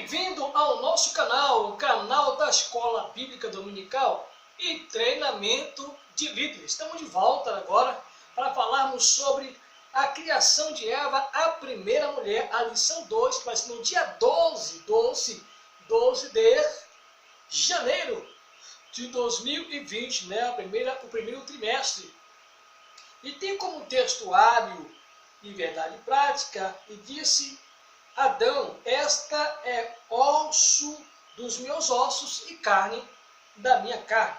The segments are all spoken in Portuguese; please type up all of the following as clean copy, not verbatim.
Bem-vindo ao nosso canal, o canal da Escola Bíblica Dominical e Treinamento de Líderes. Estamos de volta agora para falarmos sobre a criação de Eva, a primeira mulher, a lição 2, que vai ser no dia 12 de janeiro de 2020, o primeiro trimestre. E tem como textuário e verdade prática, e disse Adão: esta é osso dos meus ossos e carne da minha carne.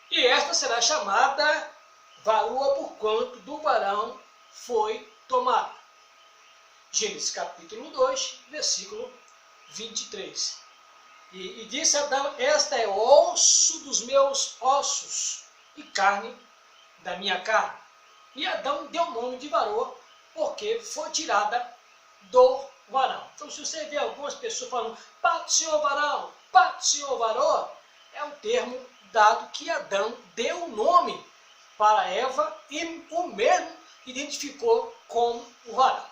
E esta será chamada varoa, porquanto do varão foi tomada. Gênesis capítulo 2, versículo 23. E disse Adão: esta é osso dos meus ossos e carne da minha carne. E Adão deu o nome de varoa, porque foi tirada do varão. Então, se você vê algumas pessoas falando "Pátio, senhor varão, pátio, senhor varoa", é um termo dado que Adão deu o nome para Eva e o mesmo identificou como o varão.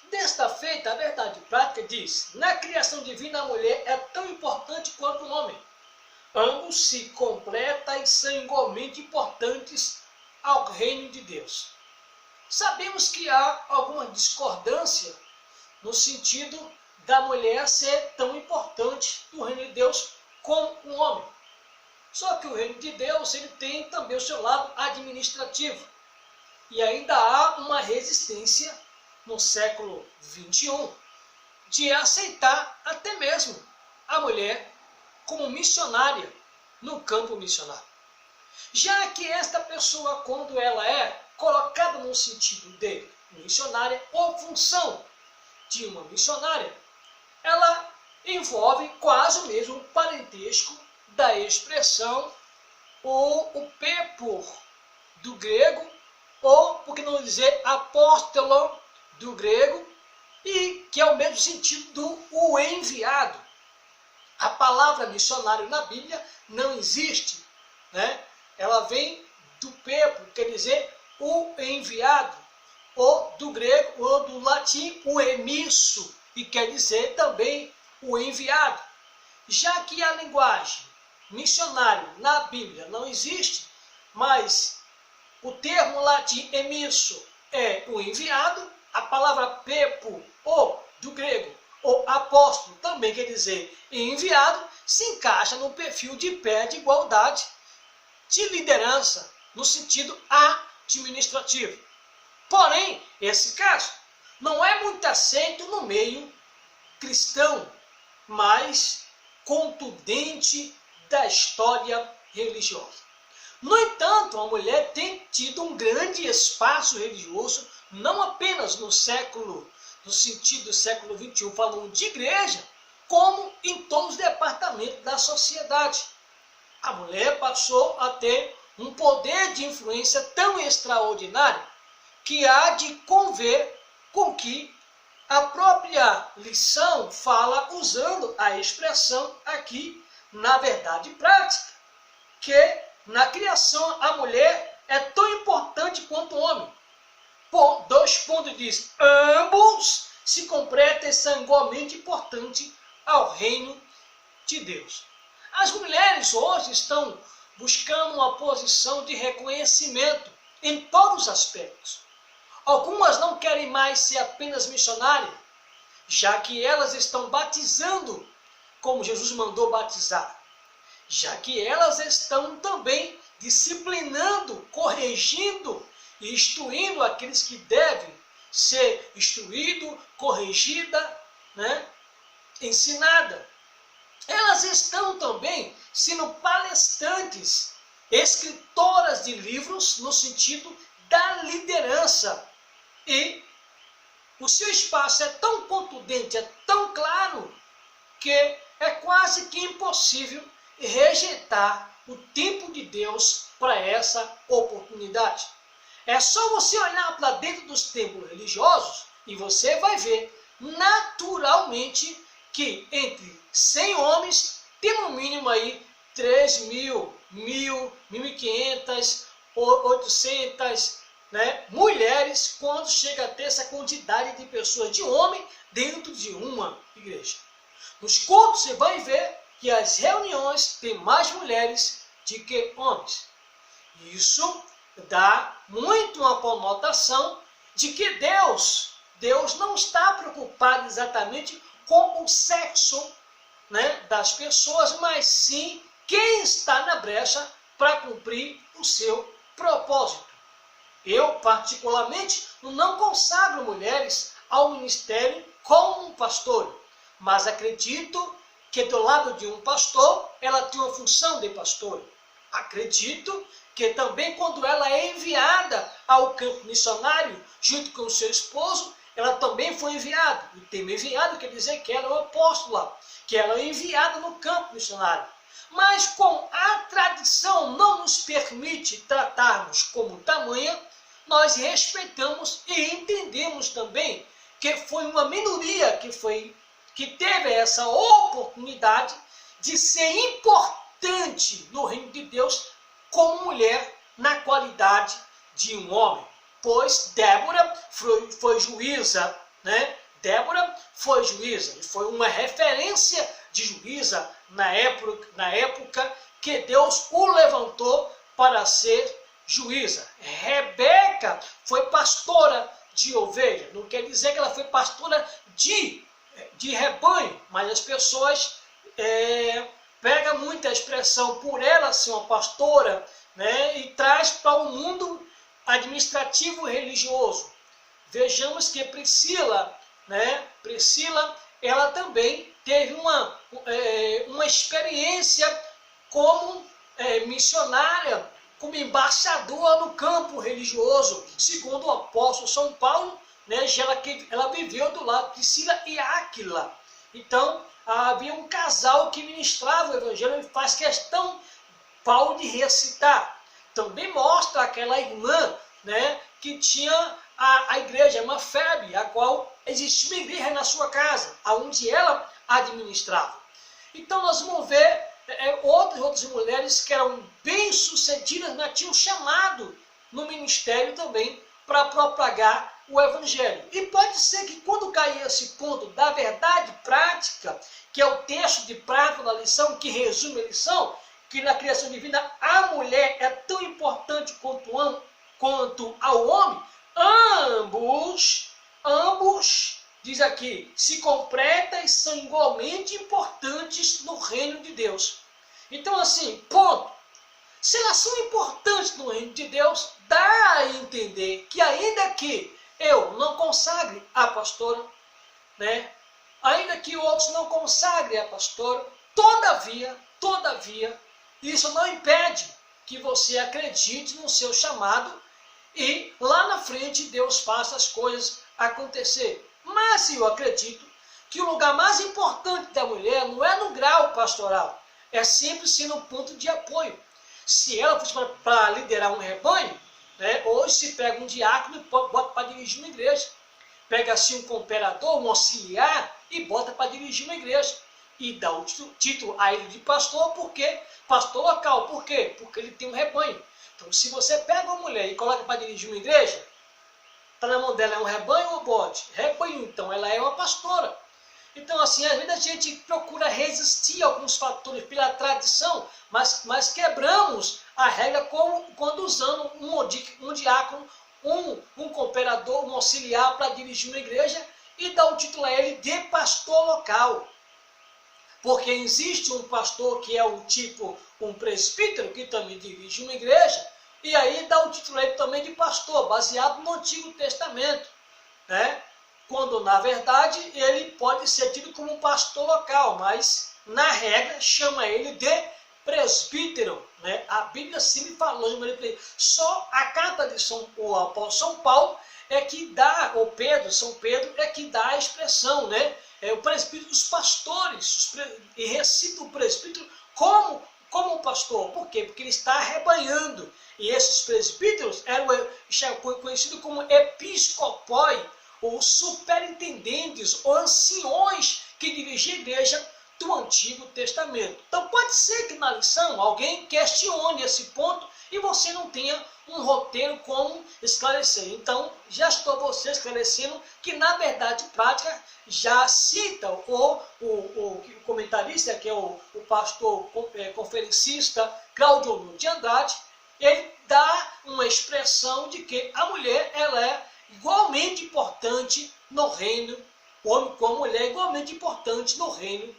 Desta feita, a verdade prática diz: na criação divina, a mulher é tão importante quanto o homem. Ambos se completam e são igualmente importantes ao reino de Deus. Sabemos que há alguma discordância no sentido da mulher ser tão importante no reino de Deus como o homem. Só que o reino de Deus ele tem também o seu lado administrativo. E ainda há uma resistência no século XXI de aceitar até mesmo a mulher como missionária no campo missionário. Já que esta pessoa, quando ela é colocada no sentido de missionária ou função de uma missionária, ela envolve quase o mesmo parentesco da expressão o pepor do grego, ou, por que não dizer, apóstolo do grego, e que é o mesmo sentido do o enviado. A palavra missionário na Bíblia não existe, Ela vem do pepo, quer dizer o enviado, ou do grego ou do latim o emisso, e quer dizer também o enviado. Já que a linguagem missionário na Bíblia não existe, mas o termo latim emisso é o enviado, a palavra pepo, ou do grego, ou apóstolo, também quer dizer enviado, se encaixa no perfil de pé de igualdade de liderança no sentido administrativo. Porém, esse caso não é muito aceito no meio cristão, mais contundente da história religiosa. No entanto, a mulher tem tido um grande espaço religioso, não apenas no sentido do século XXI, falando de igreja, como em todos os departamentos da sociedade. A mulher passou a ter um poder de influência tão extraordinário que há de conver com que a própria lição fala usando a expressão aqui na verdade prática, que na criação a mulher é tão importante quanto o homem. Por 2 pontos diz: ambos se completam e são igualmente importantes ao reino de Deus. As mulheres hoje estão buscando uma posição de reconhecimento em todos os aspectos. Algumas não querem mais ser apenas missionárias, já que elas estão batizando como Jesus mandou batizar, já que elas estão também disciplinando, corrigindo e instruindo aqueles que devem ser instruído, corrigida, ensinada. Elas estão também sendo palestrantes, escritoras de livros no sentido da liderança. E o seu espaço é tão contundente, é tão claro, que é quase que impossível rejeitar o tempo de Deus para essa oportunidade. É só você olhar para dentro dos templos religiosos e você vai ver naturalmente que entre 100 homens tem no mínimo aí 3.000, 1.000, 1.500, 800 né, mulheres quando chega a ter essa quantidade de pessoas, de homem, dentro de uma igreja. Nos cultos você vai ver que as reuniões têm mais mulheres do que homens. Isso dá muito uma conotação de que Deus não está preocupado exatamente com o sexo, né, das pessoas, mas sim quem está na brecha para cumprir o seu propósito. Eu, particularmente, não consagro mulheres ao ministério como um pastor, mas acredito que do lado de um pastor, ela tem uma função de pastor. Acredito que também quando ela é enviada ao campo missionário, junto com o seu esposo, ela também foi enviada. O termo enviado quer dizer que ela é uma apóstola, que ela é enviada no campo missionário. Mas como a tradição não nos permite tratarmos como tamanha, nós respeitamos e entendemos também que foi uma minoria que teve essa oportunidade de ser importante no reino de Deus como mulher na qualidade de um homem. Pois Débora foi juíza, né? Débora foi juíza e foi uma referência de juíza na época que Deus o levantou para ser juíza. Rebeca foi pastora de ovelha. Não quer dizer que ela foi pastora de rebanho, mas as pessoas pegam muito a expressão por ela ser uma pastora, né, e traz para o mundo administrativo e religioso. Vejamos que Priscila, ela também teve uma experiência como missionária, como embaixadora no campo religioso, segundo o apóstolo São Paulo, né, ela viveu do lado de Priscila e Áquila. Então, havia um casal que ministrava o evangelho e faz questão Paulo de recitar. Também mostra aquela irmã, né, que tinha a igreja, uma febre, a qual existia uma igreja na sua casa, onde ela administrava. Então nós vamos ver outras mulheres que eram bem-sucedidas, mas tinham chamado no ministério também para propagar o evangelho. E pode ser que quando cair esse ponto da verdade prática, que é o texto de prática da lição, que resume a lição, que na criação divina a mulher é tão importante quanto ao homem, ambos, diz aqui, se completam e são igualmente importantes no reino de Deus. Então assim, ponto. Se elas são importantes no reino de Deus, dá a entender que ainda que eu não consagre a pastora, né, ainda que outros não consagrem a pastora, todavia, isso não impede que você acredite no seu chamado e lá na frente Deus faça as coisas acontecer. Mas eu acredito que o lugar mais importante da mulher não é no grau pastoral, é sempre ser no ponto de apoio. Se ela fosse para liderar um rebanho, né, hoje se pega um diácono e bota para dirigir uma igreja. Pega assim um cooperador, um auxiliar e bota para dirigir uma igreja. E dá o título a ele de pastor, pastor local. Por quê? Porque ele tem um rebanho. Então se você pega uma mulher e coloca para dirigir uma igreja, está na mão dela é um rebanho ou bote? Rebanho, então ela é uma pastora. Então assim, às vezes a gente procura resistir a alguns fatores pela tradição, mas quebramos a regra quando usando um diácono, um cooperador, um auxiliar para dirigir uma igreja e dá o título a ele de pastor local. Porque existe um pastor que é um presbítero que também dirige uma igreja, e aí dá o título a ele também de pastor, baseado no Antigo Testamento, né? Quando na verdade ele pode ser tido como um pastor local, mas na regra chama ele de presbítero, né? A Bíblia sempre falou, só a carta de o apóstolo São Paulo é que dá, São Pedro é que dá a expressão, né? O presbítero, os pastores, e recita o presbítero como um pastor. Por quê? Porque ele está arrebanhando. E esses presbíteros eram conhecidos como episcopoi, ou superintendentes, ou anciões que dirigiam a igreja do Antigo Testamento. Então pode ser que na lição alguém questione esse ponto e você não tenha um roteiro como esclarecer. Então, já estou você esclarecendo que, na verdade prática, já cita o comentarista, que é o pastor conferencista Cláudio Nunes de Andrade, ele dá uma expressão de que a mulher ela é igualmente importante no reino, homem com a mulher é igualmente importante no reino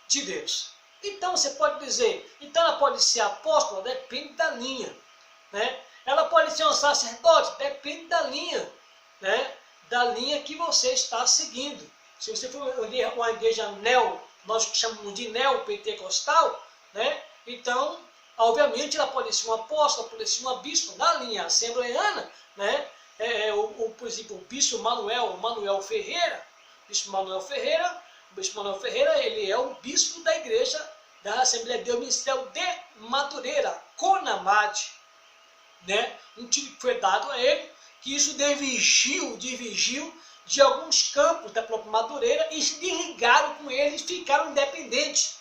de Deus. Então você pode dizer, então ela pode ser apóstola, depende da linha, né? Ela pode ser um sacerdote, depende da linha, né? Da linha que você está seguindo. Se você for uma igreja nós chamamos de neopentecostal, né? Então, obviamente, ela pode ser uma apóstola, pode ser uma bispo na linha assembleiana, né? Por exemplo, o bispo Manuel Ferreira, o bispo Manuel Ferreira, ele é o bispo da igreja da Assembleia de Deus Ministério de Madureira, Conamad, né? Um título que foi dado a ele, que isso divergiu de alguns campos da própria Madureira e se desligaram com ele e ficaram independentes,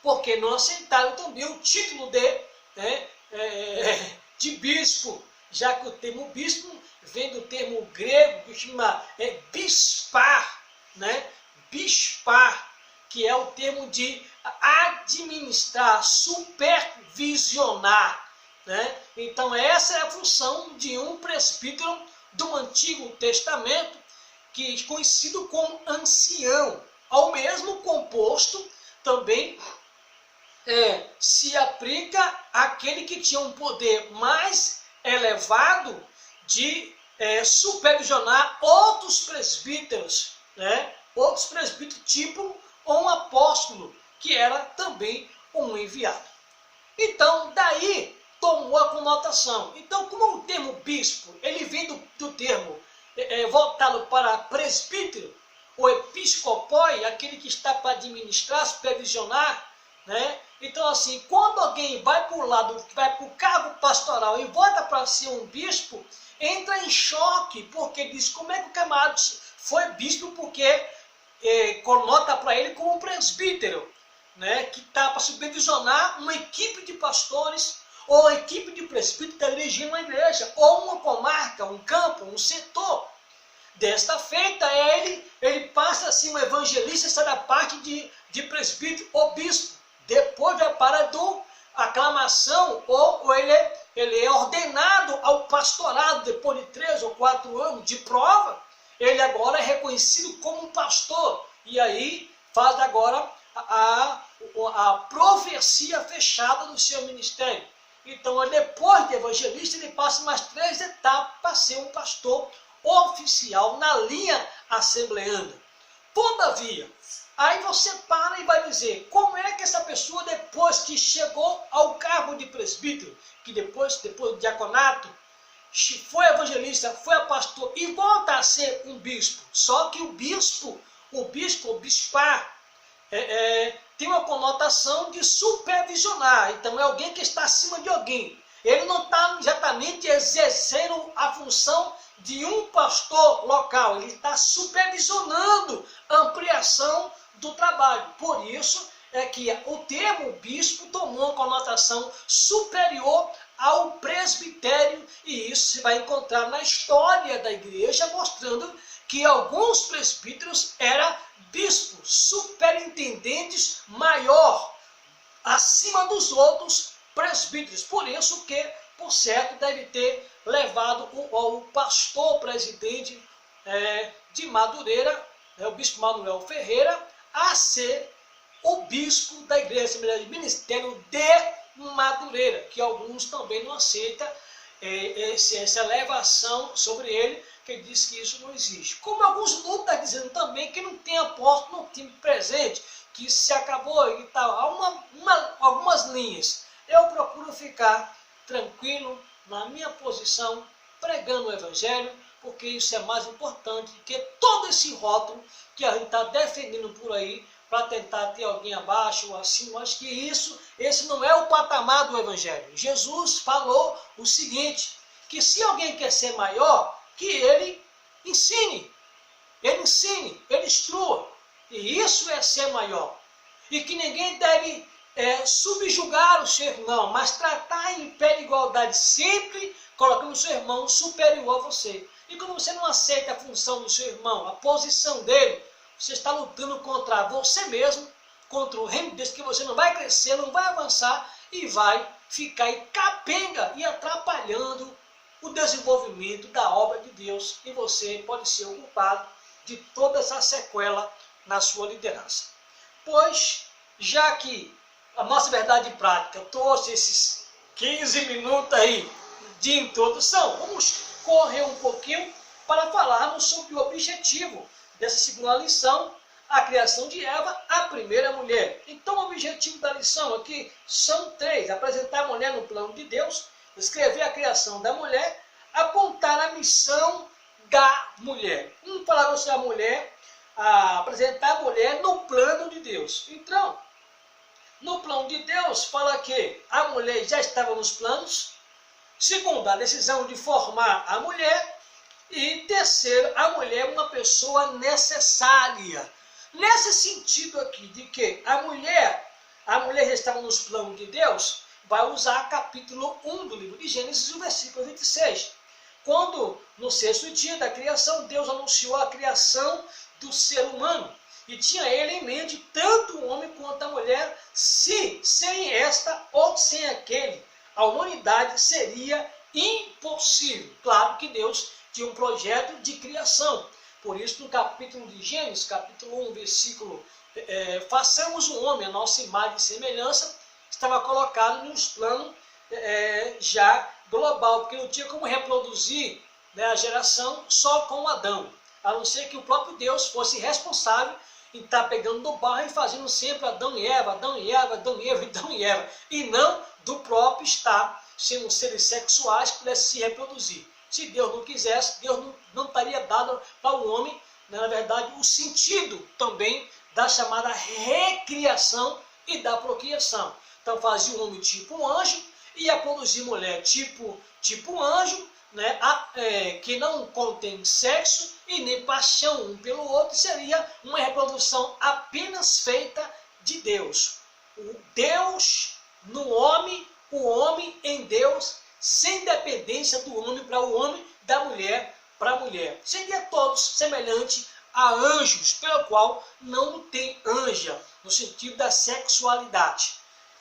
porque não aceitaram também o título de bispo, já que o termo bispo vem do termo grego que chama bispar, né? Bispar, que é o termo de administrar, supervisionar, né? Então essa é a função de um presbítero do Antigo Testamento, que é conhecido como ancião. Ao mesmo composto também se aplica àquele que tinha um poder mais elevado de supervisionar outros presbíteros, né? Outros presbíteros tipo um apóstolo, que era também um enviado. Então, daí tomou a conotação. Então, como o termo bispo, ele vem do termo voltado para presbítero, o episcopoi, aquele que está para administrar, supervisionar, né? Então, assim, quando alguém vai para o lado, vai para o cargo pastoral e volta para ser um bispo, entra em choque, porque diz, como é que o camarada foi bispo? Porque conota para ele como um presbítero, né? Que está para supervisionar uma equipe de pastores, ou uma equipe de presbíteros que está dirigindo uma igreja, ou uma comarca, um campo, um setor. Desta feita, ele passa a ser um evangelista, sai da parte de presbítero ou bispo. Depois vai para a aclamação, ou ele é ordenado ao pastorado, depois de 3 ou 4 anos de prova, ele agora é reconhecido como um pastor, e aí faz agora a profecia fechada do seu ministério. Então, depois de evangelista, ele passa mais 3 etapas para ser um pastor oficial na linha assembleana. Todavia, aí você para e vai dizer, como é que essa pessoa, depois que chegou ao cargo de presbítero, que depois do diaconato, foi evangelista, foi a pastor e volta a ser um bispo? Só que o bispar, tem uma conotação de supervisionar. Então é alguém que está acima de alguém. Ele não está exatamente exercendo a função de um pastor local. Ele está supervisionando a ampliação do trabalho. Por isso é que o termo bispo tomou uma conotação superior ao presbitério, e isso se vai encontrar na história da igreja, mostrando que alguns presbíteros eram bispos, superintendentes maior, acima dos outros presbíteros. Por isso que, por certo, deve ter levado o pastor presidente de Madureira, o bispo Manuel Ferreira, a ser o bispo da Igreja Assembleia de Ministério de Madureira, que alguns também não aceitam essa elevação sobre ele, que diz que isso não existe. Como alguns não estão dizendo também que não tem apóstolo no time presente, que isso se acabou e tal. Há algumas linhas. Eu procuro ficar tranquilo na minha posição, pregando o Evangelho, porque isso é mais importante do que todo esse rótulo que a gente está defendendo por aí, para tentar ter alguém abaixo ou assim. Eu acho que esse não é o patamar do Evangelho. Jesus falou o seguinte, que se alguém quer ser maior, que ele ensine, ele instrua. E isso é ser maior. E que ninguém deve subjugar o seu irmão, mas tratar em pé de igualdade, sempre colocando o seu irmão superior a você. E quando você não aceita a função do seu irmão, a posição dele, você está lutando contra você mesmo, contra o reino de Deus, que você não vai crescer, não vai avançar e vai ficar aí capenga e atrapalhando o desenvolvimento da obra de Deus. E você pode ser o culpado de toda essa sequela na sua liderança. Pois, já que a nossa verdade prática trouxe esses 15 minutos aí de introdução, vamos correr um pouquinho para falarmos sobre o objetivo dessa segunda lição, a criação de Eva, a primeira mulher. Então o objetivo da lição aqui são 3: apresentar a mulher no plano de Deus, descrever a criação da mulher, apontar a missão da mulher. Vamos falar sobre a mulher, apresentar a mulher no plano de Deus. Então, no plano de Deus, fala que a mulher já estava nos planos. Segundo, a decisão de formar a mulher. E terceiro, a mulher é uma pessoa necessária. Nesse sentido aqui, de que a mulher já estava nos planos de Deus, vai usar capítulo 1 do livro de Gênesis, o versículo 26. Quando, no 6º dia da criação, Deus anunciou a criação do ser humano. E tinha ele em mente tanto o homem quanto a mulher, se sem esta ou sem aquele, a humanidade seria impossível. Claro que Deus tinha um projeto de criação. Por isso, no capítulo de Gênesis, capítulo 1, versículo, façamos o homem a nossa imagem e semelhança, estava colocado nos planos já global, porque não tinha como reproduzir, né, a geração só com Adão, a não ser que o próprio Deus fosse responsável em estar pegando do barro e fazendo sempre Adão e Eva, Adão e Eva, Adão e Eva, Adão e Eva, e não do próprio estar sendo seres sexuais que pudessem se reproduzir. Se Deus não quisesse, Deus não estaria dado para o homem, né, na verdade, o sentido também da chamada recriação e da procriação. Então fazia o homem tipo um anjo, ia produzir mulher tipo anjo, né, que não contém sexo e nem paixão um pelo outro, seria uma reprodução apenas feita de Deus. O Deus no homem, o homem em Deus, sem dependência do homem para o homem, da mulher para a mulher. Seria todos semelhante a anjos, pelo qual não tem anja, no sentido da sexualidade.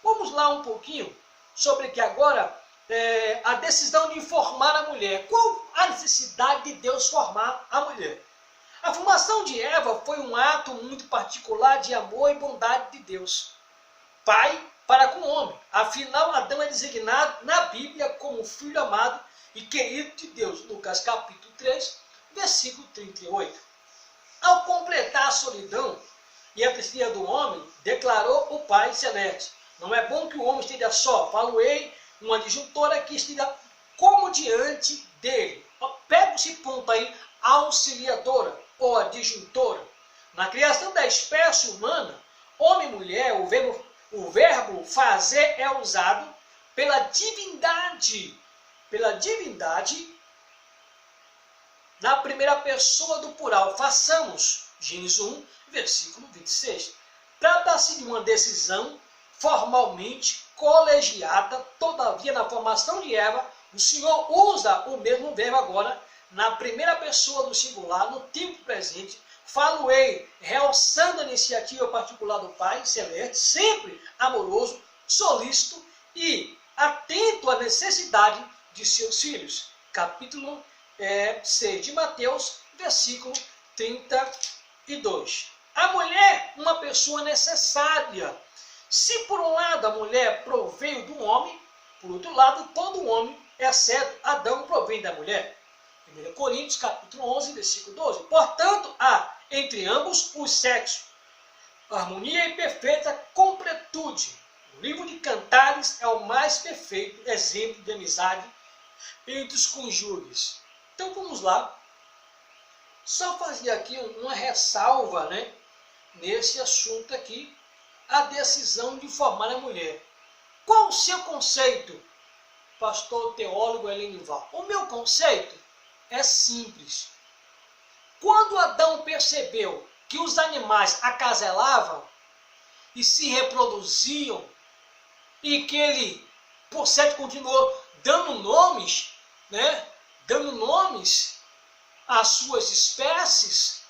Vamos lá um pouquinho sobre que agora a decisão de formar a mulher. Qual a necessidade de Deus formar a mulher? A formação de Eva foi um ato muito particular de amor e bondade de Deus, Pai para com o homem. Afinal, Adão é designado na Bíblia como filho amado e querido de Deus. Lucas capítulo 3, versículo 38. Ao completar a solidão e a tristeza do homem, declarou o Pai Celeste: não é bom que o homem esteja só, falo-ei uma adjuntora que esteja como diante dele. Pega esse ponto aí, auxiliadora ou adjuntora. Na criação da espécie humana, homem e mulher, o verbo fazer é usado pela divindade na primeira pessoa do plural. Façamos, Gênesis 1, versículo 26. Trata-se de uma decisão formalmente colegiada, todavia na formação de Eva, o Senhor usa o mesmo verbo agora na primeira pessoa do singular, no tempo presente. Falo-ei, realçando a iniciativa particular do Pai Celeste, sempre amoroso, solícito e atento à necessidade de seus filhos. Capítulo 6 de Mateus, versículo 32. A mulher, uma pessoa necessária. Se por um lado a mulher proveio do homem, por outro lado todo homem, exceto Adão, provém da mulher. 1 Coríntios capítulo 11, versículo 12. Portanto, há entre ambos os sexos harmonia e perfeita completude. O livro de Cantares é o mais perfeito exemplo de amizade entre os cônjuges. Então vamos lá. Só fazer aqui uma ressalva, né, nesse assunto aqui, a decisão de formar a mulher. Qual o seu conceito, pastor teólogo Helenival? O meu conceito é simples. Quando Adão percebeu que os animais acaselavam e se reproduziam e que ele, por certo, continuou dando nomes, né? Dando nomes às suas espécies,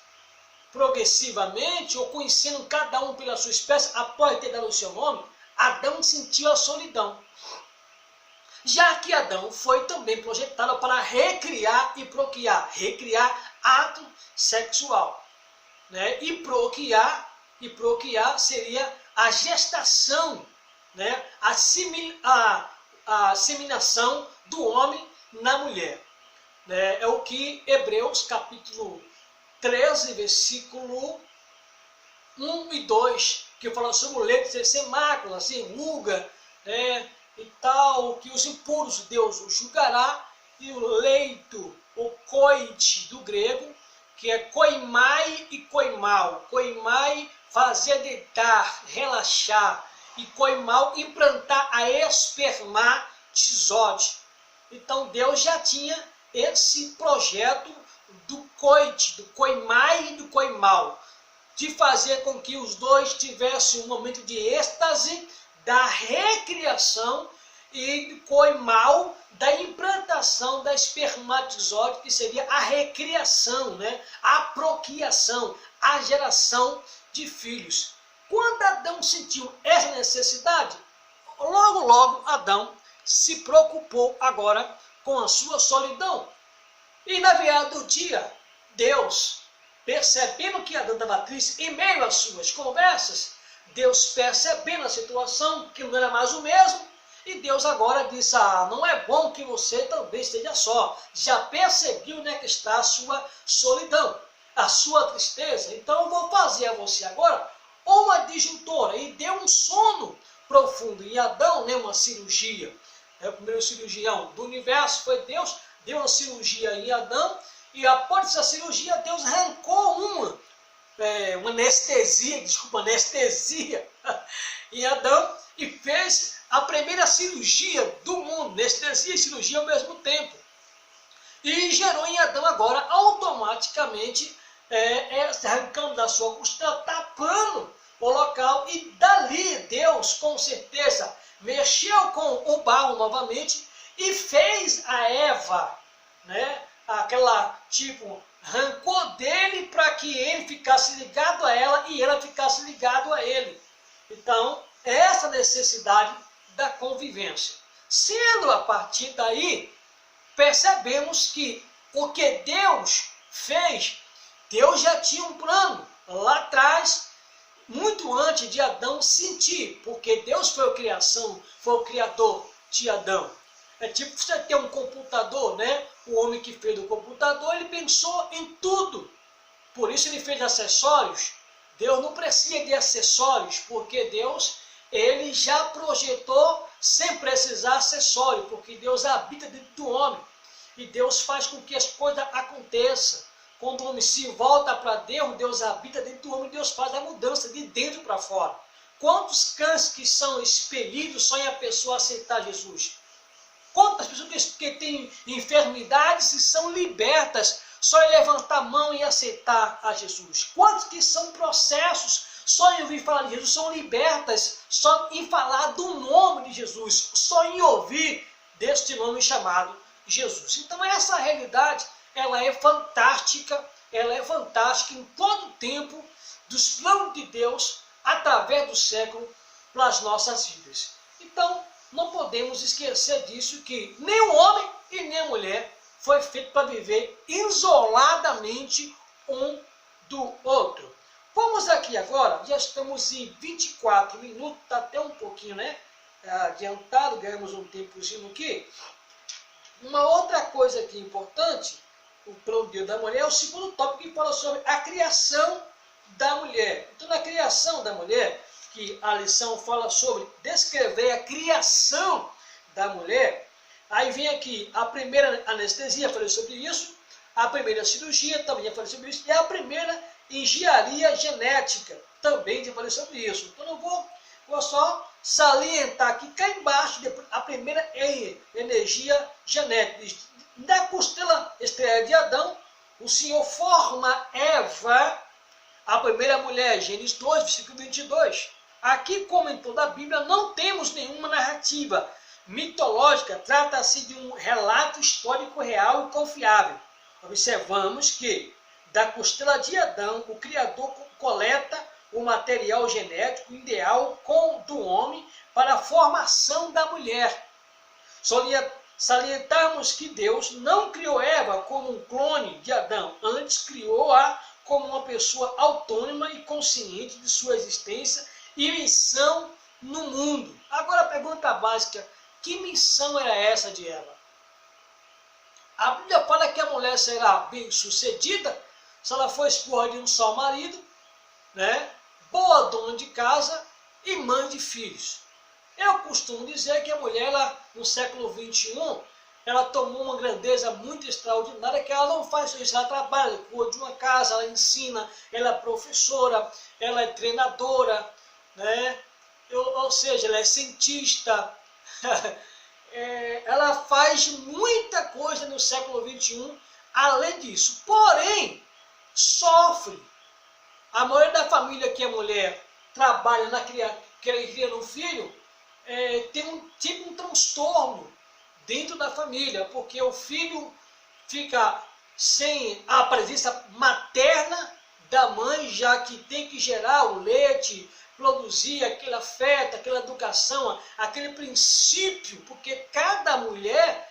progressivamente, ou conhecendo cada um pela sua espécie, após ter dado o seu nome, Adão sentiu a solidão. Já que Adão foi também projetado para recriar e procriar, recriar ato sexual, né? E procriar seria a gestação, né? A seminação do homem na mulher, né? É o que Hebreus capítulo 13, versículo 1 e 2, que fala sobre o leite sem mácula, sem ruga, né? E tal, que os impuros Deus os julgará, e o leito, o coite do grego, que é koimai e koimal. Koimai, fazer deitar, relaxar, e koimal, implantar a espermatizode. Então Deus já tinha esse projeto do coite, do koimai e do koimal, de fazer com que os dois tivessem um momento de êxtase da recriação e koimal, da implantação da espermatizode, que seria a recriação, né? A procriação, a geração de filhos. Quando Adão sentiu essa necessidade, logo Adão se preocupou agora com a sua solidão. E na virada do dia, Deus, percebendo que Adão estava triste em meio às suas conversas, Deus percebendo a situação, que não era mais o mesmo, e Deus agora disse: não é bom que você também esteja só. Já percebi onde é que está a sua solidão, a sua tristeza. Então eu vou fazer a você agora uma disjuntora. E deu um sono profundo em Adão, né, uma cirurgia. O primeiro cirurgião do universo foi Deus, deu uma cirurgia em Adão, e após essa cirurgia Deus arrancou uma anestesia em Adão, e fez a primeira cirurgia do mundo, anestesia e cirurgia ao mesmo tempo. E gerou em Adão agora, automaticamente, arrancando da sua costela, tapando o local, e dali Deus, com certeza, mexeu com o barro novamente e fez a Eva, né? Aquela arrancou dele para que ele ficasse ligado a ela e ela ficasse ligado a ele. Então, essa necessidade da convivência. Sendo a partir daí, percebemos que o que Deus fez, Deus já tinha um plano lá atrás, muito antes de Adão sentir, porque Deus foi o criador de Adão. É tipo você ter um computador, né? O homem que fez o computador, ele pensou em tudo. Por isso ele fez acessórios. Deus não precisa de acessórios, porque Deus, ele já projetou sem precisar acessório, porque Deus habita dentro do homem. E Deus faz com que as coisas aconteçam. Quando o homem se volta para Deus, Deus habita dentro do homem, Deus faz a mudança de dentro para fora. Quantos cães que são expelidos só em a pessoa aceitar Jesus? Quantas pessoas que têm enfermidades e são libertas só em levantar a mão e aceitar a Jesus? Quantos que são processos só em ouvir falar de Jesus, são libertas só em falar do nome de Jesus, só em ouvir deste nome chamado Jesus? Então essa realidade, ela é fantástica em todo o tempo dos planos de Deus, através do século, para as nossas vidas. Então, não podemos esquecer disso, que nem o homem e nem a mulher foi feito para viver isoladamente um do outro. Vamos aqui agora, já estamos em 24 minutos, está até um pouquinho, né, adiantado, ganhamos um tempozinho aqui. Uma outra coisa que é importante, o plano de Deus da mulher, é o segundo tópico, que fala sobre a criação da mulher. Então, na criação da mulher, que a lição fala sobre descrever a criação da mulher, aí vem aqui a primeira anestesia, falei sobre isso, a primeira cirurgia, também já falei sobre isso, e a primeira engenharia genética, também já falei sobre isso. Então eu vou só salientar aqui, cá embaixo, a primeira energia genética. Da costela estéril de Adão, o Senhor forma Eva, a primeira mulher, Gênesis 2, versículo 22. Aqui, como em toda a Bíblia, não temos nenhuma narrativa mitológica, trata-se de um relato histórico real e confiável. Observamos que, da costela de Adão, o Criador coleta o material genético ideal do homem para a formação da mulher. Salientamos que Deus não criou Eva como um clone de Adão, antes criou-a como uma pessoa autônoma e consciente de sua existência e missão no mundo. Agora a pergunta básica, que missão era essa de Eva? A Bíblia fala que a mulher será bem-sucedida se ela for esposa de um só marido, né? Boa dona de casa e mãe de filhos. Eu costumo dizer que a mulher, no século XXI, ela tomou uma grandeza muito extraordinária, que ela não faz isso, ela trabalha, ela cuida de uma casa, ela ensina, ela é professora, ela é treinadora, né? Ou seja, ela é cientista, ela faz muita coisa no século XXI, além disso. Porém, sofre. A maioria da família que a mulher trabalha que ela cria no filho, tem um transtorno dentro da família, porque o filho fica sem a presença materna da mãe, já que tem que gerar o leite, produzir aquele afeto, aquela educação, aquele princípio, porque cada mulher,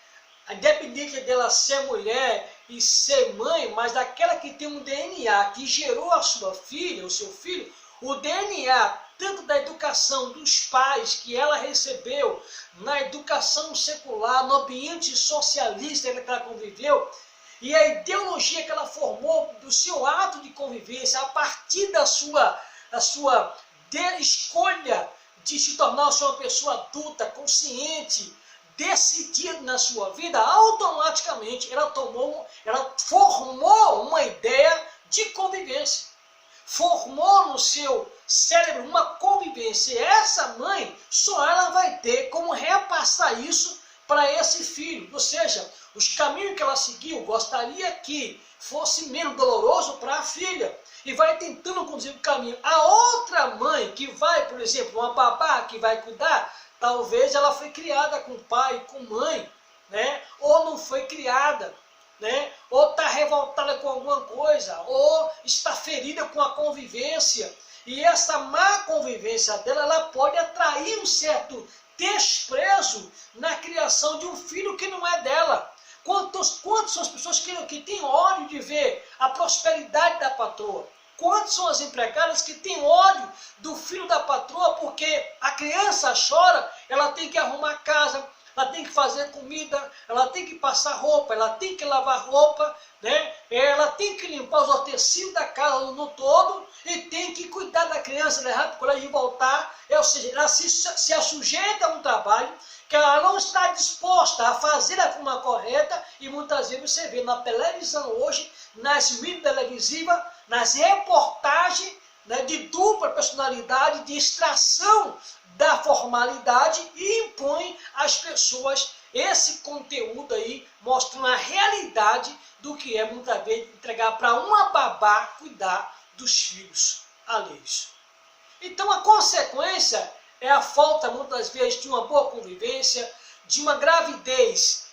independente dela ser mulher e ser mãe, mas aquela que tem um DNA que gerou a sua filha, o seu filho, o DNA tanto da educação dos pais que ela recebeu, na educação secular, no ambiente socialista que ela conviveu, e a ideologia que ela formou do seu ato de convivência, a partir da sua escolha de se tornar uma pessoa adulta, consciente, decidida na sua vida, automaticamente ela formou uma ideia de convivência. Formou no seu cérebro uma convivência. E essa mãe, só ela vai ter como repassar isso para esse filho. Ou seja, os caminhos que ela seguiu, gostaria que fosse menos doloroso para a filha. E vai tentando conduzir o caminho. A outra mãe que vai, por exemplo, uma babá que vai cuidar, talvez ela foi criada com pai, com mãe, né? Ou não foi criada, né? Ou está revoltada com alguma coisa, ou está ferida com a convivência. E essa má convivência dela, ela pode atrair um certo desprezo na criação de um filho que não é dela. Quantas são as pessoas que têm ódio de ver a prosperidade da patroa? Quantas são as empregadas que têm ódio do filho da patroa porque a criança chora, ela tem que arrumar a casa, ela tem que fazer comida, ela tem que passar roupa, ela tem que lavar roupa, né? Ela tem que limpar os utensílios da casa no todo e tem que cuidar da criança, levar para o colégio e voltar. Ou seja, ela se assujeita a um trabalho que ela não está disposta a fazer da forma correta, e muitas vezes você vê na televisão hoje, nas mídias televisivas, nas reportagens, né, de dupla personalidade, de extração da formalidade, e impõe às pessoas esse conteúdo aí, mostrando a realidade do que é muitas vezes entregar para uma babá cuidar dos filhos alheios. Então a consequência é a falta muitas vezes de uma boa convivência, de uma gravidez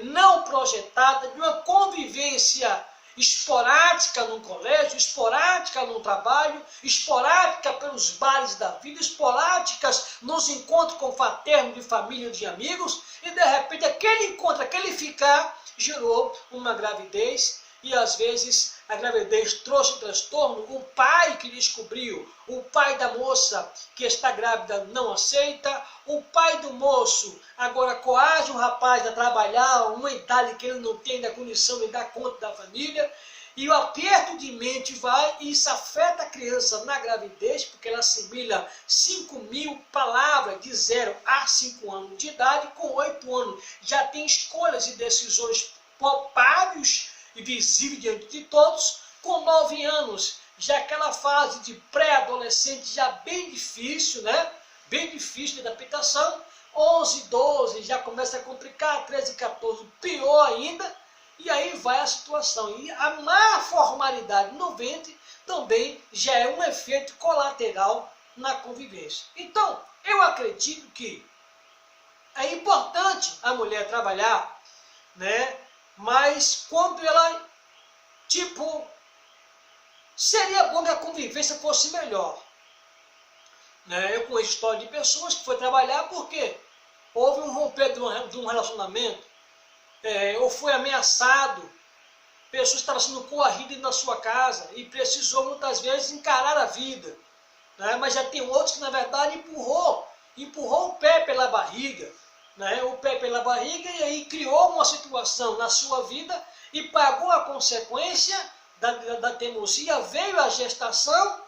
não projetada, de uma convivência esporádica num colégio, esporádica num trabalho, esporádica pelos bares da vida, esporádicas nos encontros com fraterno de família, de amigos, e de repente aquele encontro, aquele ficar, gerou uma gravidez, e às vezes a gravidez trouxe um transtorno. O pai que descobriu, o pai da moça que está grávida não aceita, o pai do moço agora coage o rapaz a trabalhar uma idade que ele não tem da condição de dar conta da família, e o aperto de mente vai, e isso afeta a criança na gravidez, porque ela assimila 5.000 palavras de 0 a 5 anos de idade. Com 8 anos já tem escolhas e decisões palpáveis e visível diante de todos. Com 9 anos, já aquela fase de pré-adolescente já bem difícil, né? Bem difícil de adaptação. 11, 12 já começa a complicar, 13, 14 pior ainda, e aí vai a situação. E a má formalidade no ventre também já é um efeito colateral na convivência. Então, eu acredito que é importante a mulher trabalhar, né? Mas quando ela, seria bom que a convivência fosse melhor. Né? Eu conheço história de pessoas que foi trabalhar porque houve um romper de um relacionamento, ou foi ameaçado, pessoas estavam sendo coagidas na sua casa e precisou muitas vezes encarar a vida. Né? Mas já tem outros que na verdade empurrou o pé pela barriga, né? O pé pela barriga, e aí criou uma situação na sua vida e pagou a consequência da teimosia, veio a gestação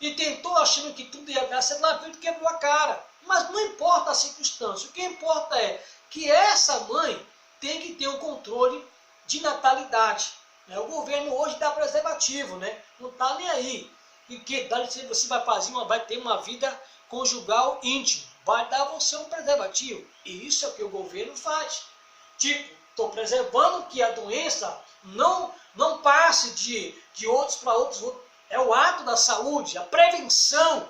e tentou achando que tudo ia dar certo, na vida quebrou a cara. Mas não importa a circunstância, o que importa é que essa mãe tem que ter um controle de natalidade. Né? O governo hoje dá preservativo, né? Não está nem aí. E que você vai ter uma vida conjugal íntima, vai dar você um preservativo. E isso é o que o governo faz. Estou preservando que a doença não passe de outros para outros. É o ato da saúde, a prevenção.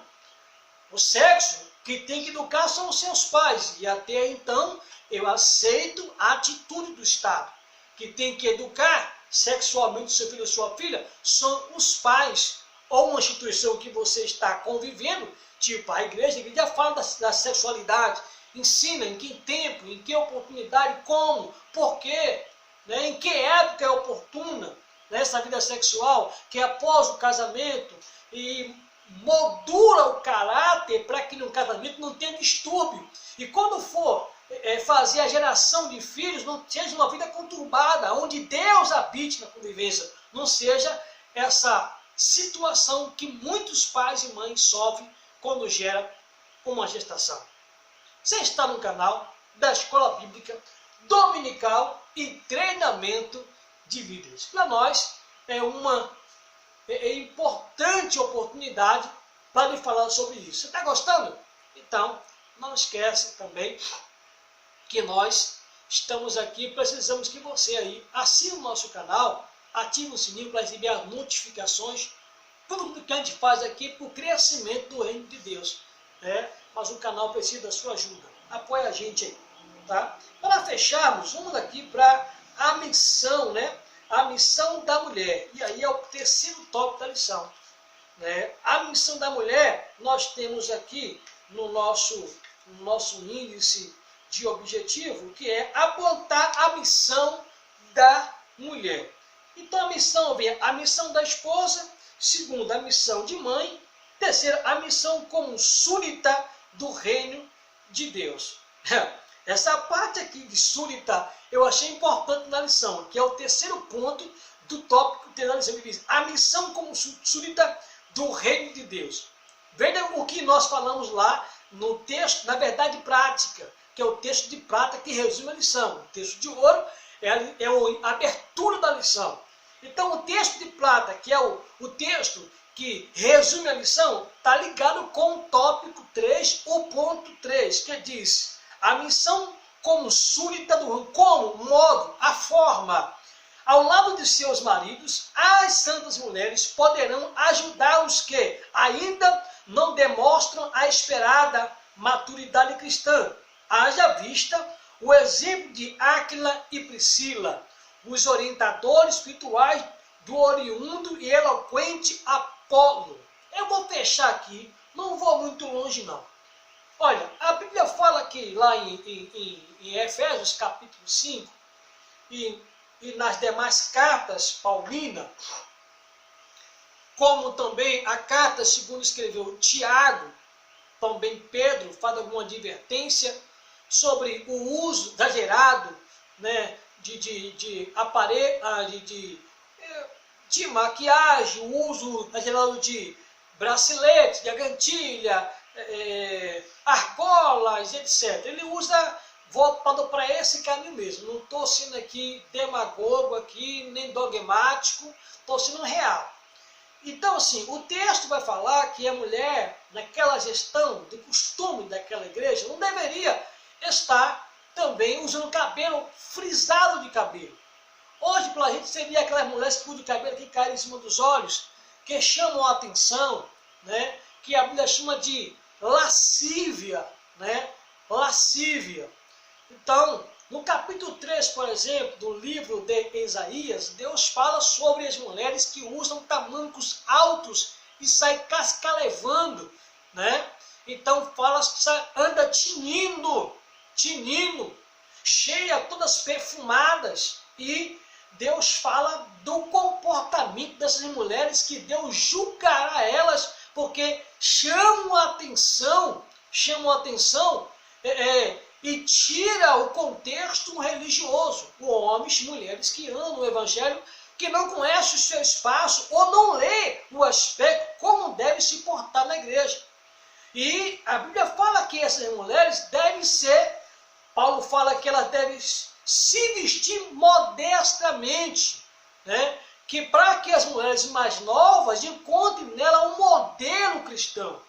O sexo, que tem que educar são os seus pais. E até então, eu aceito a atitude do Estado. Que tem que educar sexualmente seu filho ou sua filha são os pais. Ou uma instituição que você está convivendo, tipo a igreja fala da sexualidade, ensina em que tempo, em que oportunidade, como, por quê, né, em que época é oportuna nessa vida sexual, que é após o casamento, e moldura o caráter para que no casamento não tenha distúrbio. E quando for fazer a geração de filhos, não seja uma vida conturbada, onde Deus habite na convivência, não seja essa situação que muitos pais e mães sofrem quando gera uma gestação. Você está no canal da Escola Bíblica Dominical e Treinamento de Líderes. Para nós é uma importante oportunidade para lhe falar sobre isso. Você está gostando? Então, não esquece também que nós estamos aqui, precisamos que você aí assine o nosso canal, ative o sininho para receber as notificações, tudo que a gente faz aqui para o crescimento do reino de Deus. Né? Mas o canal precisa da sua ajuda. Apoie a gente aí. Tá? Para fecharmos, vamos aqui para a missão, né? A missão da mulher. E aí é o terceiro tópico da lição. Né? A missão da mulher, nós temos aqui no nosso índice de objetivo, que é apontar a missão da mulher. Então a missão vem a missão da esposa, segunda a missão de mãe, terceira a missão como súdita do reino de Deus. Essa parte aqui de súdita eu achei importante na lição, que é o terceiro ponto do tópico que tem na lição, que diz a missão como súdita do reino de Deus. Veja o que nós falamos lá no texto, na verdade prática, que é o texto de prata que resume a lição. O texto de ouro é a abertura da lição. Então o texto de prata, que é o texto que resume a lição, está ligado com o tópico 3, o ponto 3, que diz a missão como súdita do reino, como, modo, a forma. Ao lado de seus maridos, as santas mulheres poderão ajudar os que ainda não demonstram a esperada maturidade cristã. Haja vista o exemplo de Áquila e Priscila, os orientadores espirituais do oriundo e eloquente Apolo. Eu vou fechar aqui, não vou muito longe não. Olha, a Bíblia fala que lá em Efésios capítulo 5 e nas demais cartas paulinas, como também a carta segundo escreveu Tiago, também Pedro faz alguma advertência sobre o uso exagerado, né, de maquiagem, o uso exagerado de bracelete, de agantilha, argolas, etc. Ele usa voltado para esse caminho mesmo. Não estou sendo aqui demagogo, aqui, nem dogmático, estou sendo real. Então, assim, o texto vai falar que a mulher, naquela gestão de costume daquela igreja, não deveria estar também usando cabelo frisado de cabelo. Hoje, para a gente, seria aquelas mulheres que usam cabelo que caem em cima dos olhos, que chamam a atenção, né? que a Bíblia chama de lascívia, né? Lascívia. Então, no capítulo 3, por exemplo, do livro de Isaías, Deus fala sobre as mulheres que usam tamancos altos e saem cascalevando, né? Então fala que anda tinindo, cheia, todas perfumadas. E Deus fala do comportamento dessas mulheres, que Deus julgará elas, porque chamam a atenção e tira o contexto religioso. Homens, mulheres que amam o Evangelho, que não conhecem o seu espaço ou não lê o aspecto como deve se portar na igreja. E a Bíblia fala que essas mulheres devem ser, Paulo fala que elas devem se vestir modestamente, né? Que para que as mulheres mais novas encontrem nela um modelo cristão,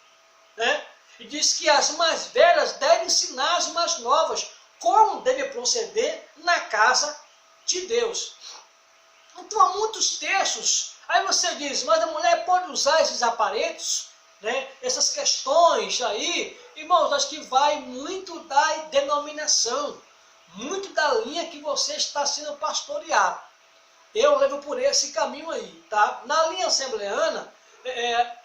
né? E diz que as mais velhas devem ensinar as mais novas como deve proceder na casa de Deus. Então há muitos textos, aí você diz, mas a mulher pode usar esses aparelhos, né? Essas questões aí, irmãos, acho que vai muito da denominação, muito da linha que você está sendo pastoreado. Eu levo por esse caminho aí, tá? Na linha assembleana,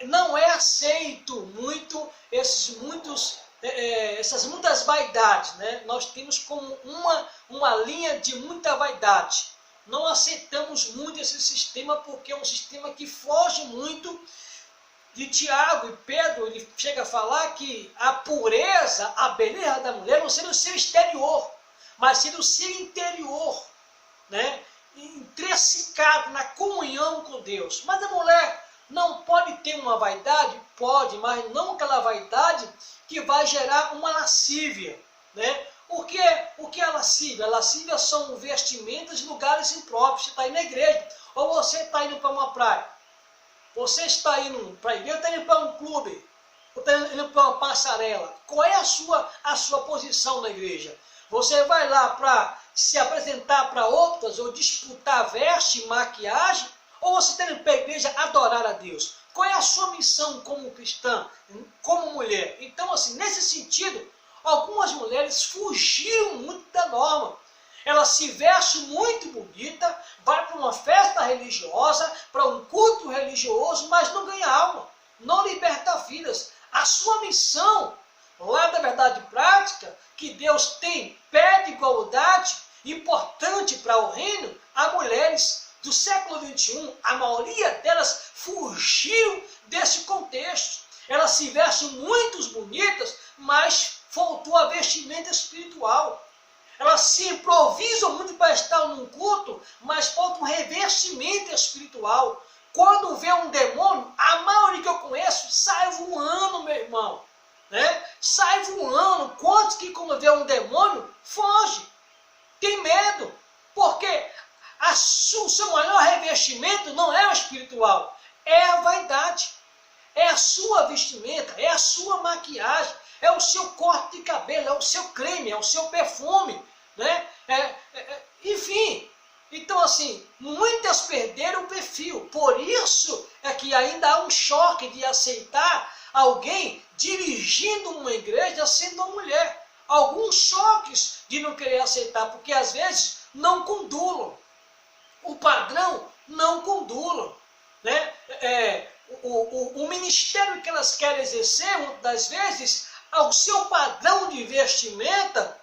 não é aceito muito essas muitas vaidades, né? Nós temos como uma linha de muita vaidade. Não aceitamos muito esse sistema, porque é um sistema que foge muito de Tiago e Pedro. Ele chega a falar que a pureza, a beleza da mulher não seria o seu exterior, mas seria o seu interior, né? Intrinsecado na comunhão com Deus. Mas a mulher não pode ter uma vaidade? Pode, mas não aquela vaidade que vai gerar uma lascívia, né? O que é lascívia? A lascívia são vestimentas em lugares impróprios. Você está indo na igreja, ou você está indo para uma praia. Você está indo para a igreja, está indo para um clube, ou está indo para uma passarela. Qual é a sua posição na igreja? Você vai lá para se apresentar para outras, ou disputar veste, maquiagem, ou você está indo para a igreja adorar a Deus? Qual é a sua missão como cristã, como mulher? Então, assim, nesse sentido, algumas mulheres fugiram muito da norma. Ela se veste muito bonita, vai para uma festa religiosa, para um culto religioso, mas não ganha alma, não liberta vidas. A sua missão, lá da verdade prática, que Deus pede igualdade, importante para o reino, a mulheres do século XXI, a maioria delas fugiram desse contexto. Elas se vestem muito bonitas, mas faltou a vestimenta espiritual. Elas se improvisam muito para estar num culto, mas falta um revestimento espiritual. Quando vê um demônio, a maioria que eu conheço sai voando, meu irmão, né? Sai voando. Quantos que quando vê um demônio, foge, tem medo, porque o seu maior revestimento não é o espiritual, é a vaidade, é a sua vestimenta, é a sua maquiagem, é o seu corte de cabelo, é o seu creme, é o seu perfume, né? Enfim, então assim, muitas perderam o perfil. Por isso é que ainda há um choque de aceitar alguém dirigindo uma igreja sendo uma mulher. Alguns choques de não querer aceitar, porque às vezes não condulam. O padrão não condulam, né? O ministério que elas querem exercer, muitas das vezes, ao seu padrão de vestimenta,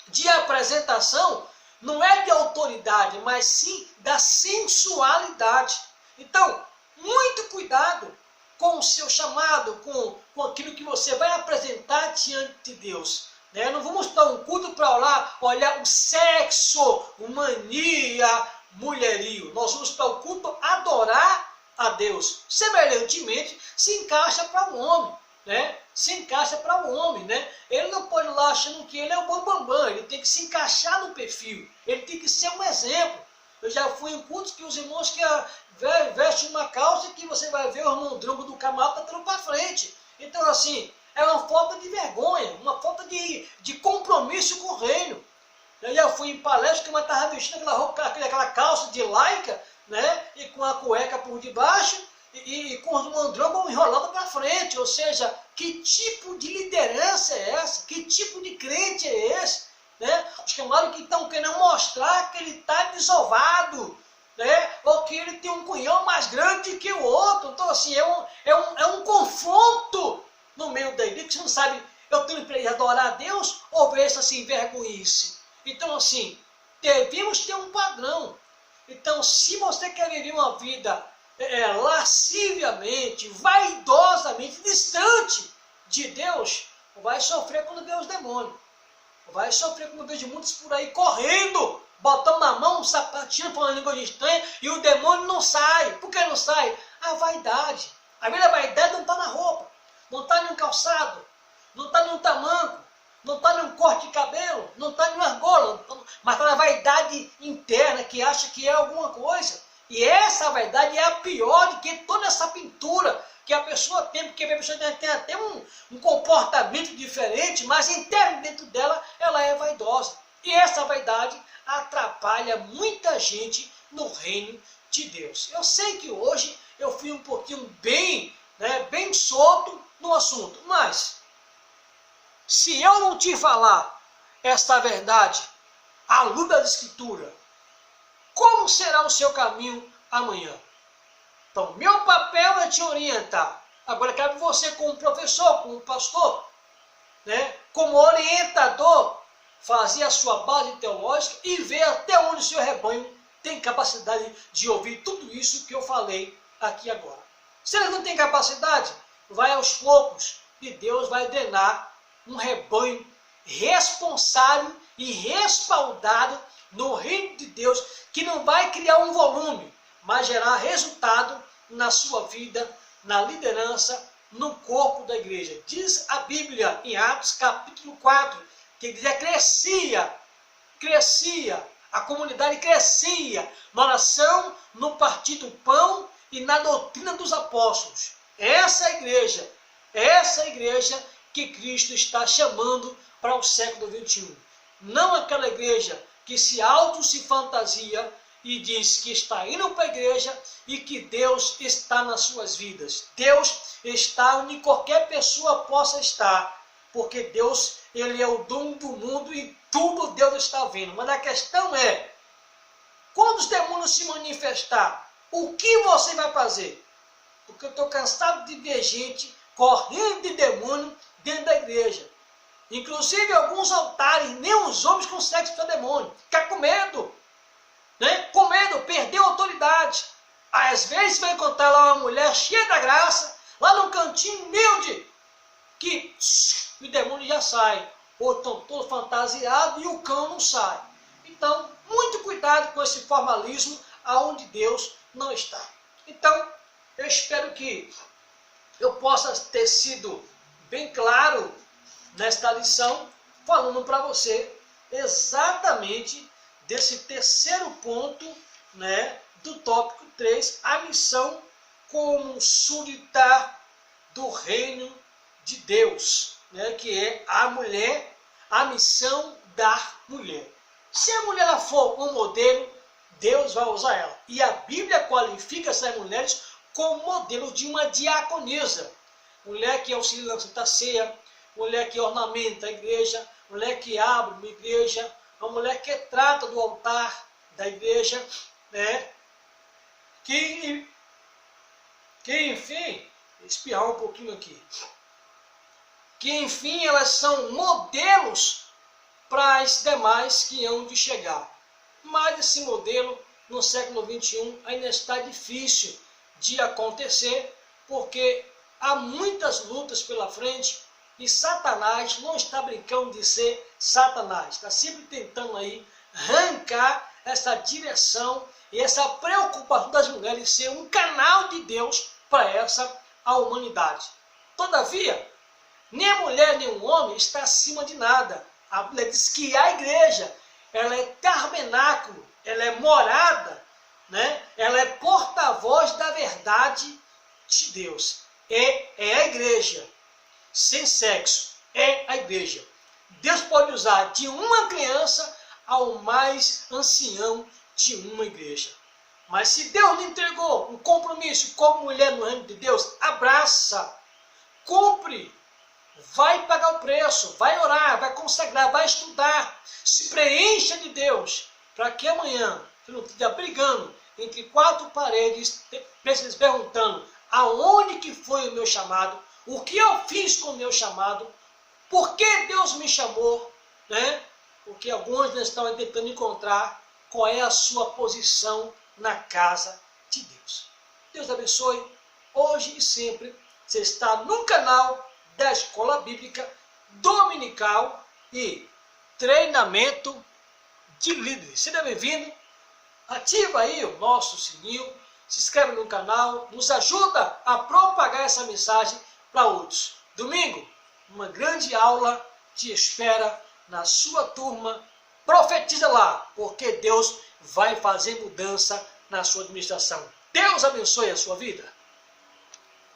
de apresentação, não é de autoridade, mas sim da sensualidade. Então, muito cuidado com o seu chamado, com aquilo que você vai apresentar diante de Deus. Né? Não vamos para um culto para olhar o sexo, o mania, mulherio. Nós vamos para o culto adorar a Deus. Semelhantemente, se encaixa para o homem, né? Se encaixa para o homem, né? Ele não pode ir lá achando que ele é o bambambam, ele tem que se encaixar no perfil, ele tem que ser um exemplo. Eu já fui em cultos que os irmãos que vestem uma calça que você vai ver o irmão drongo do camarada tá para frente. Então, assim, é uma falta de vergonha, uma falta de compromisso com o reino. Eu já fui em palestra que uma estava vestindo aquela calça de laica, né? E com a cueca por debaixo, e com os mandrões enrolados para frente. Ou seja, que tipo de liderança é essa? Que tipo de crente é esse? Né? Os camaradas que estão querendo mostrar que ele está desovado, né? Ou que ele tem um cunhão mais grande que o outro. Então, assim, é um confronto no meio da igreja, que você não sabe, eu tenho para adorar a Deus ou ver essa assim, vergonhice. Então, assim, devemos ter um padrão. Então, se você quer viver uma vida lasciviamente, vaidosamente, distante de Deus, vai sofrer quando vê os demônios. Vai sofrer quando vejo muitos por aí correndo, botando na mão um sapatinho, falando língua estranha, e o demônio não sai. Por que não sai? A vaidade. A minha vaidade não está na roupa, não está no calçado, não está no tamanco, não está no corte de cabelo, não está em uma argola, mas está na vaidade interna, que acha que é alguma coisa. E essa vaidade é a pior de que toda essa pintura que a pessoa tem, porque a pessoa tem até um comportamento diferente, mas interno dentro dela, ela é vaidosa. E essa vaidade atrapalha muita gente no reino de Deus. Eu sei que hoje eu fui um pouquinho bem solto no assunto, mas se eu não te falar esta verdade à luz da Escritura, como será o seu caminho amanhã? Então, meu papel é te orientar. Agora, cabe você como professor, como pastor, né, como orientador, fazer a sua base teológica e ver até onde o seu rebanho tem capacidade de ouvir tudo isso que eu falei aqui agora. Se eles não têm capacidade, vai aos poucos e Deus vai drenar um rebanho responsável e respaldado no reino de Deus, que não vai criar um volume, mas gerar resultado na sua vida, na liderança, no corpo da igreja. Diz a Bíblia em Atos capítulo 4, que a igreja crescia, a comunidade crescia na oração, no partir do pão e na doutrina dos apóstolos. Essa igreja que Cristo está chamando para o século 21. Não aquela igreja que se fantasia e diz que está indo para a igreja e que Deus está nas suas vidas. Deus está onde qualquer pessoa possa estar, porque Deus, ele é o dono do mundo e tudo Deus está vendo. Mas a questão é, quando os demônios se manifestar, o que você vai fazer? Porque eu estou cansado de ver gente correndo de demônio dentro da igreja. Inclusive alguns altares, nem os homens conseguem expulsar demônio. Ficar com medo. Né? Com medo, perdeu a autoridade. Às vezes vai encontrar lá uma mulher cheia da graça, lá num cantinho humilde, que o demônio já sai. Ou estão todos fantasiados e o cão não sai. Então, muito cuidado com esse formalismo aonde Deus não está. Então, eu espero que eu possa ter sido bem claro nesta lição, falando para você exatamente desse terceiro ponto, né, do tópico 3, a missão como súdita do reino de Deus, né, que é a mulher, a missão da mulher. Se a mulher ela for um modelo, Deus vai usar ela. E a Bíblia qualifica essas mulheres como modelo de uma diaconisa. Mulher que auxilia na Santa Ceia, mulher que ornamenta a igreja, mulher que abre uma igreja, uma mulher que trata do altar da igreja, né? Que enfim, espiar um pouquinho aqui, que enfim elas são modelos para as demais que hão de chegar. Mas esse modelo no século XXI ainda está difícil de acontecer, porque há muitas lutas pela frente e Satanás não está brincando de ser Satanás. Está sempre tentando aí arrancar essa direção e essa preocupação das mulheres ser um canal de Deus para a humanidade. Todavia, nem a mulher nem o homem está acima de nada. A Bíblia diz que a igreja, ela é tabernáculo, ela é morada, né? Ela é porta-voz da verdade de Deus. É a igreja, sem sexo, é a igreja. Deus pode usar de uma criança ao mais ancião de uma igreja. Mas se Deus lhe entregou um compromisso como mulher no reino de Deus, abraça, cumpre, vai pagar o preço, vai orar, vai consagrar, vai estudar, se preencha de Deus, para que amanhã você não esteja brigando entre quatro paredes, se perguntando aonde que foi o meu chamado, o que eu fiz com o meu chamado, por que Deus me chamou, né? Porque alguns estão tentando encontrar qual é a sua posição na casa de Deus. Deus abençoe, hoje e sempre. Você está no canal da Escola Bíblica Dominical e Treinamento de Líderes. Seja bem-vindo, ativa aí o nosso sininho, se inscreve no canal, nos ajuda a propagar essa mensagem para outros. Domingo, uma grande aula te espera na sua turma. Profetiza lá, porque Deus vai fazer mudança na sua administração. Deus abençoe a sua vida.